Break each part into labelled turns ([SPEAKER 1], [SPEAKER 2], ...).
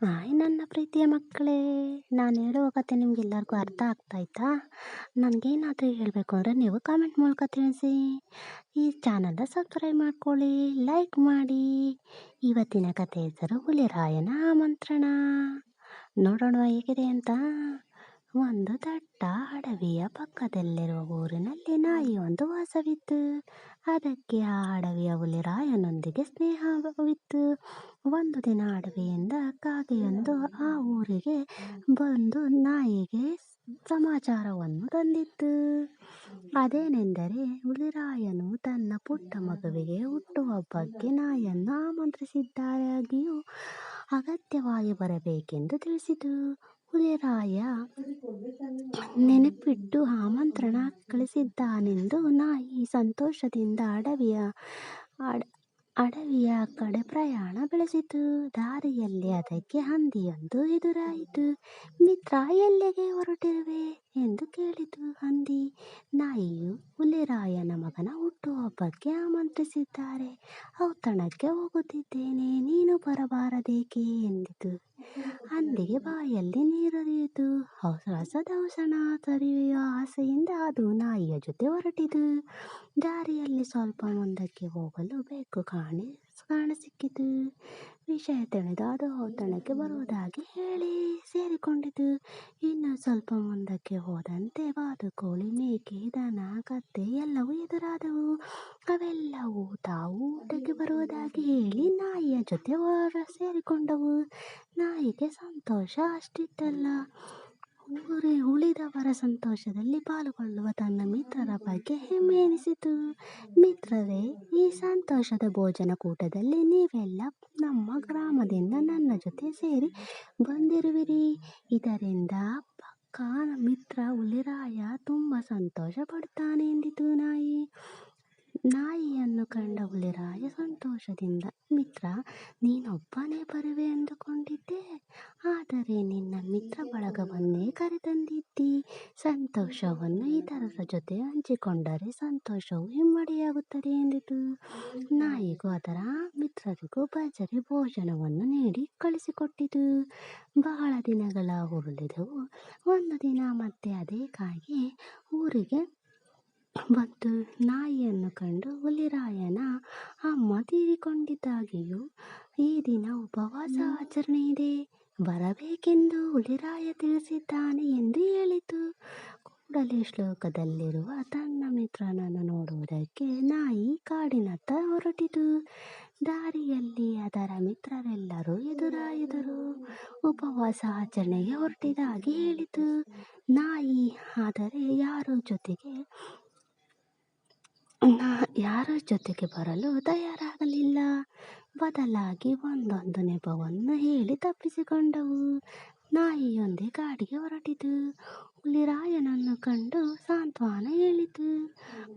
[SPEAKER 1] Hi ನನ್ನ ಪ್ರೀತಿಯ ಮಕ್ಕಳೇ, ನಾನು ಹೇಳುವ ಕತೆ ನಿಮಗೆಲ್ಲರಿಗೂ ಅರ್ಥ ಆಗ್ತಾಯ್ತಾ? ನನಗೇನಾದರೂ ಹೇಳಬೇಕು ಅಂದರೆ ನೀವು ಕಾಮೆಂಟ್ ಮೂಲಕ ತಿಳಿಸಿ. ಈ ಚಾನಲ್ನ ಸಬ್ಸ್ಕ್ರೈಬ್ ಮಾಡ್ಕೊಳ್ಳಿ, ಲೈಕ್ ಮಾಡಿ. ಇವತ್ತಿನ ಕತೆ ಹೆಸರು ಹುಲಿರಾಯನ ಆಮಂತ್ರಣ. ನೋಡೋಣ ಹೇಗಿದೆ ಅಂತ. ಒಂದು ದಟ್ಟ ಅಡವಿಯ ಪಕ್ಕದಲ್ಲಿರುವ ಊರಿನಲ್ಲಿ ನಾಯಿಯೊಂದು ವಾಸವಿತ್ತು. ಅದಕ್ಕೆ ಆ ಅಡವಿಯ ಹುಲಿರಾಯನೊಂದಿಗೆ ಸ್ನೇಹವಿತ್ತು. ಒಂದು ದಿನ ಅಡವಿಯಿಂದ ಕಾಗೆಯೊಂದು ಆ ಊರಿಗೆ ಬಂದು ನಾಯಿಗೆ ಸಮಾಚಾರವನ್ನು ತಂದಿತ್ತು. ಅದೇನೆಂದರೆ, ಹುಲಿರಾಯನು ತನ್ನ ಪುಟ್ಟ ಮಗುವಿಗೆ ಹುಟ್ಟುಹಬ್ಬಕ್ಕೆ ನಾಯಿಯನ್ನು ಆಮಂತ್ರಿಸಿದ್ದಾಗಿಯೂ ಅಗತ್ಯವಾಗಿ ಬರಬೇಕೆಂದು ತಿಳಿಸಿತು. ಹುಲಿರಾಯ ನೆನಪಿಟ್ಟು ಆಮಂತ್ರಣ ಕಳಿಸಿದ್ದಾನೆಂದು ನಾಯಿ ಸಂತೋಷದಿಂದ ಅಡವಿಯ ಕಡೆ ಪ್ರಯಾಣ ಬೆಳೆಸಿತು. ದಾರಿಯಲ್ಲಿ ಅದಕ್ಕೆ ಹಂದಿಯೊಂದು ಎದುರಾಯಿತು. ಮಿತ್ರ, ಎಲ್ಲಿಗೆ ಹೊರಟಿರುವೆ ಎಂದು ಕೇಳಿತು. ಹಂದಿ, ನಾಯಿಯು ಹುಲಿರಾಯನ ಮಗನ ಹುಟ್ಟುಹಬ್ಬಕ್ಕೆ ಆಮಂತ್ರಿಸಿದ್ದಾರೆ. ಔತಣಕ್ಕೆ ಹೋಗುತ್ತಿದ್ದೇನೆ, ನೀನು ಬರಬಾರದೇಕೆ ಎಂದಿತು. ಹಂದಿಗೆ ಬಾಯಲ್ಲಿ ನೀರರಿಯಿತು. ರಸದೌತಣ ಸವಿಯುವ ಆಸೆಯಿಂದ ಅದು ನಾಯಿಯ ಜೊತೆ ಹೊರಟಿತು. ದಾರಿಯಲ್ಲಿ ಸ್ವಲ್ಪ ಮುಂದಕ್ಕೆ ಹೋಗಲು ಬೆಕ್ಕು ಕಾಣಸಿಕ್ಕಿತು. ವಿಷಯ ತಿಳಿದು ಅದು ಔತಣಕ್ಕೆ ಬರುವುದಾಗಿ ಹೇಳಿ ಸೇರಿಕೊಂಡಿತು. ಇನ್ನು ಸ್ವಲ್ಪ ಮುಂದಕ್ಕೆ ಹೋದಂತೆ ಬಾತುಕೋಳಿ, ಮೇಕೆ, ದನ, ಕತ್ತೆ ಎಲ್ಲವೂ ಎದುರಾದವು. ಅವೆಲ್ಲವೂ ತಾವು ಊಟಕ್ಕೆ ಬರುವುದಾಗಿ ಹೇಳಿ ನಾಯಿಯ ಜೊತೆ ಸೇರಿಕೊಂಡವು. ನಾಯಿಗೆ ಸಂತೋಷ ಅಷ್ಟಿಷ್ಟಲ್ಲ. ಉಳಿದವರ ಸಂತೋಷದಲ್ಲಿ ಪಾಲ್ಗೊಳ್ಳುವ ತನ್ನ ಮಿತ್ರರ ಬಗ್ಗೆ ಹೆಮ್ಮೆ ಎನಿಸಿತು. ಮಿತ್ರರೇ, ಈ ಸಂತೋಷದ ಭೋಜನ ಕೂಟದಲ್ಲಿ ನೀವೆಲ್ಲ ನಮ್ಮ ಗ್ರಾಮದಿಂದ ನನ್ನ ಜೊತೆ ಸೇರಿ ಬಂದಿರುವಿರಿ. ಇದರಿಂದ ಪಕ್ಕ ಮಿತ್ರ ಹುಲಿರಾಯ ತುಂಬ ಸಂತೋಷ ಪಡುತ್ತಾನೆ ಎಂದಿತು ನಾಯಿ. ನಾಯಿಯನ್ನು ಕಂಡ ಹುಲಿರಾಯ ಸಂತೋಷದಿಂದ, ಮಿತ್ರ, ನೀನೊಬ್ಬನೇ ಬರುವೆ ಎಂದುಕೊಂಡಿದ್ದೆ, ಆದರೆ ನಿನ್ನ ಮಿತ್ರ ಬಳಗವನ್ನೇ ಕರೆತಂದಿದ್ದಿ. ಸಂತೋಷವನ್ನು ಇತರರ ಜೊತೆ ಹಂಚಿಕೊಂಡರೆ ಸಂತೋಷವು ಇಮ್ಮಡಿಯಾಗುತ್ತದೆ ಎಂದಿತು. ನಾಯಿಗೂ ಅದರ ಮಿತ್ರರಿಗೂ ಭರ್ಜರಿ ಭೋಜನವನ್ನು ನೀಡಿ ಕಳಿಸಿಕೊಟ್ಟಿತು. ಬಹಳ ದಿನಗಳ ಉರುಳಿದವು. ಒಂದು ದಿನ ಮತ್ತೆ ಅದೇ ಕಾಗೆ ಊರಿಗೆ ಬಂತು. ನಾಯಿಯನ್ನು ಕಂಡು ಹುಲಿರಾಯನ ಅಮ್ಮ ತೀರಿಕೊಂಡಿದ್ದಾಗಿಯೂ ಈ ದಿನ ಉಪವಾಸ ಆಚರಣೆ ಇದೆ, ಬರಬೇಕೆಂದು ಹುಲಿರಾಯ ತಿಳಿಸಿದ್ದಾನೆ ಎಂದು ಹೇಳಿತು. ಕೂಡಲೇ ಶ್ಲೋಕದಲ್ಲಿರುವ ತನ್ನ ಮಿತ್ರನನ್ನು ನೋಡುವುದಕ್ಕೆ ನಾಯಿ ಕಾಡಿನತ್ತ ಹೊರಟಿತು. ದಾರಿಯಲ್ಲಿ ಅದರ ಮಿತ್ರರೆಲ್ಲರೂ ಎದುರಾದರು. ಉಪವಾಸ ಆಚರಣೆಗೆ ಹೊರಟಿದ್ದಾಗಿ ಹೇಳಿತು. ನಾಯಿ ಆದರೆ ಯಾರ ಜೊತೆಗೆ ಬರಲು ತಯಾರಾಗಲಿಲ್ಲ. ಬದಲಾಗಿ ಒಂದೊಂದು ನೆಪವನ್ನು ಹೇಳಿ ತಪ್ಪಿಸಿಕೊಂಡವು. ನಾಯಿಯೊಂದೇ ಕಾಡಿಗೆ ಹೊರಟಿತು. ಹುಲಿರಾಯನನ್ನು ಕಂಡು ಸಾಂತ್ವನ ಹೇಳಿತು.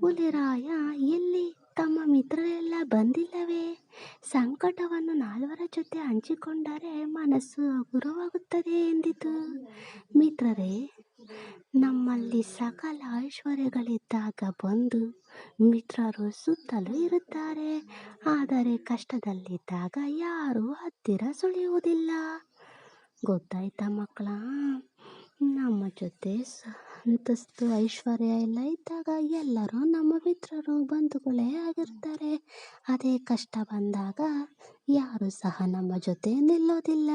[SPEAKER 1] ಹುಲಿರಾಯ, ಎಲ್ಲಿ ತಮ್ಮ ಮಿತ್ರರೆಲ್ಲ ಬಂದಿಲ್ಲವೇ? ಸಂಕಟವನ್ನು ನಾಲ್ವರ ಜೊತೆ ಹಂಚಿಕೊಂಡರೆ ಮನಸ್ಸು ಹಗುರವಾಗುತ್ತದೆ ಎಂದಿತು. ಮಿತ್ರರೇ, ನಮ್ಮಲ್ಲಿ ಸಕಲ ಐಶ್ವರ್ಯಗಳಿದ್ದಾಗ ಬಂಧು ಮಿತ್ರರು ಸುತ್ತಲೂ ಇರುತ್ತಾರೆ. ಆದರೆ ಕಷ್ಟದಲ್ಲಿದ್ದಾಗ ಯಾರೂ ಹತ್ತಿರ ಸುಳಿಯುವುದಿಲ್ಲ. ಗೊತ್ತಾಯ್ತಾ ಮಕ್ಕಳ? ನಮ್ಮ ಜೊತೆ ಅಂತಸ್ತು ಐಶ್ವರ್ಯ ಎಲ್ಲ ಇದ್ದಾಗ ಎಲ್ಲರೂ ನಮ್ಮ ಮಿತ್ರರು ಬಂಧುಗಳೇ ಆಗಿರ್ತಾರೆ. ಅದೇ ಕಷ್ಟ ಬಂದಾಗ ಯಾರು ಸಹ ನಮ್ಮ ಜೊತೆ ನಿಲ್ಲೋದಿಲ್ಲ.